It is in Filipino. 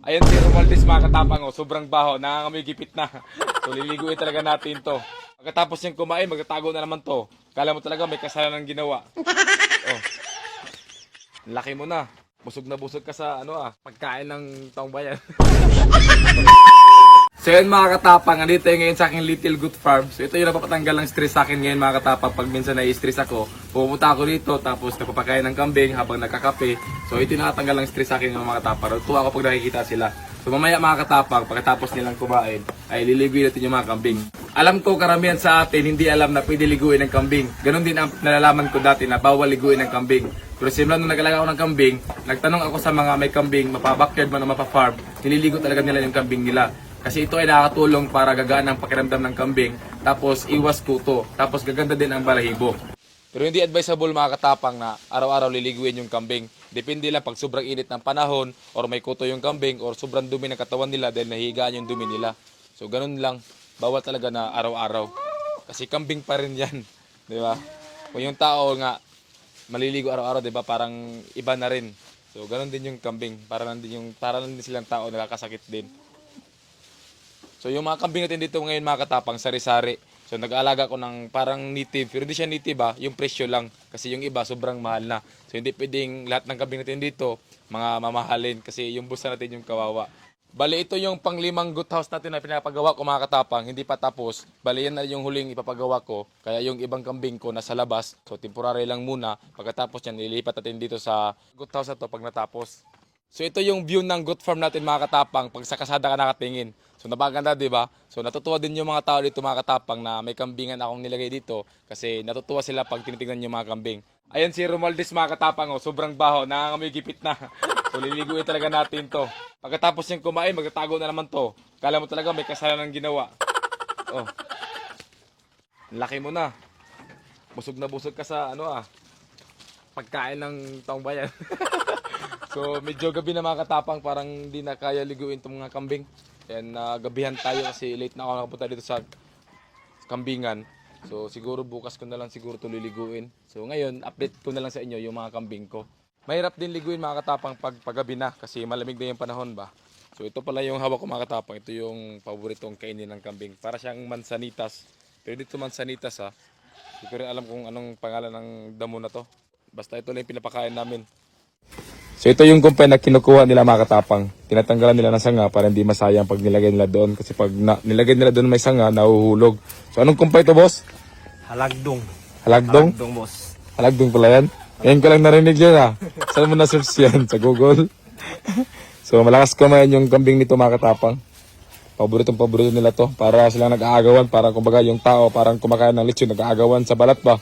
Ayan si Romualdez mga katapang, oh, sobrang baho, nangangamoy gipit na. So liliguin talaga natin to. Pagkatapos niyang kumain, magtatago na naman to. Kala mo talaga may kasalanan ginawa. Oh, laki mo na. Busog ka sa pagkain ng taong bayan. So yun mga katapang, andito yung ngayon sa aking Little Good Farm. So ito yung napapatanggal ng stress sa akin ngayon mga katapang. Pag minsan nai-stress ako, pupunta ako dito tapos nagpapakain ng kambing habang nagkakape. So ito yung nakatanggal ng stress sa akin mga katapang. Tuwa ako pag nakikita sila. So mamaya mga katapang, pagkatapos nilang kumain, ay liliguin natin yung mga kambing. Alam ko karamihan sa atin hindi alam na pwede liguin ng kambing. Ganon din ang nalalaman ko dati na bawal liguin ng kambing. Pero simula nung nag-alaga ako ng kambing, nagtanong ako sa mga may kambing, mapa-backyard man o mapa-farm, nililigo talaga nila yung kambing nila. Kasi ito ay nakakatulong para gagaan ang pakiramdam ng kambing, tapos iwas kuto, tapos gaganda din ang balahibo. Pero hindi advisable mga katapang na araw-araw liliguin yung kambing. Depende lang pag sobrang init ng panahon, or may kuto yung kambing, or sobrang dumi ng katawan nila dahil nahihigaan yung dumi nila. So ganun lang, bawal talaga na araw-araw. Kasi kambing pa rin yan, di ba? Kung yung tao nga maliligo araw-araw, di ba? Parang iba na rin. So ganun din yung kambing, para lang din silang tao nakakasakit din. So yung mga kambing natin dito ngayon mga katapang, sari-sari. So nag-aalaga ko ng parang native, pero hindi siya native yung presyo lang. Kasi yung iba sobrang mahal na. So hindi pwedeng lahat ng kambing natin dito, mga mamahalin. Kasi yung busa natin yung kawawa. Bali ito yung panglimang goat house natin na pinapagawa ko mga katapang, hindi pa tapos. Bali yan na yung huling ipapagawa ko. Kaya yung ibang kambing ko nasa labas. So temporary lang muna. Pagkatapos yan, nilipat natin dito sa goat house na to pag natapos. So ito yung view ng goat farm natin mga katapang pag sa kasada ka nakatingin. So napakaganda, di ba? So natutuwa din yung mga tao dito mga katapang na may kambingan akong nilagay dito kasi natutuwa sila pag tinitingnan yung mga kambing. Ayan si Romualdez mga katapang, oh, sobrang baho, nangangamoy gipit na. So liliguin talaga natin to. Pagkatapos niyang kumain, magtatago na naman to. Kala mo talaga may kasalanan ginawa. Oh, laki mo na. Busog ka sa pagkain ng taong bayan. So medyo gabi na mga katapang, parang hindi na kaya liguin itong mga kambing. Yan, gabihan tayo kasi late na ako nakapunta dito sa kambingan. So siguro bukas ko na lang siguro ito liliguin. So ngayon, update ko na lang sa inyo yung mga kambing ko. Mahirap din liguin mga katapang pag gabi na kasi malamig na yung panahon ba. So ito pala yung hawak ko mga katapang. Ito yung paboritong kainin ng kambing. Para siyang mansanitas. Pero dito mansanitas ha. Hindi ko rin alam kung anong pangalan ng damo na to. Basta ito lang yung pinapakain namin. So ito yung kumpay na kinukuha nila mga katapang. Tinatanggalan nila ng sanga para hindi masayang pag nilagay nila doon. Kasi pag nilagay nila doon may sanga, nahuhulog. So anong kumpay ito boss? Halagdong. Halagdong? Halagdong boss. Halagdong pala yan? Ngayon ko lang narinig yun ha. Saan mo na-search yan? Sa Google? So malakas kumain yung kambing nito mga katapang. Paborito nila to. Para silang nag-aagawan. Para kumbaga yung tao parang kumakain ng lechon, nag-aagawan sa balat ba.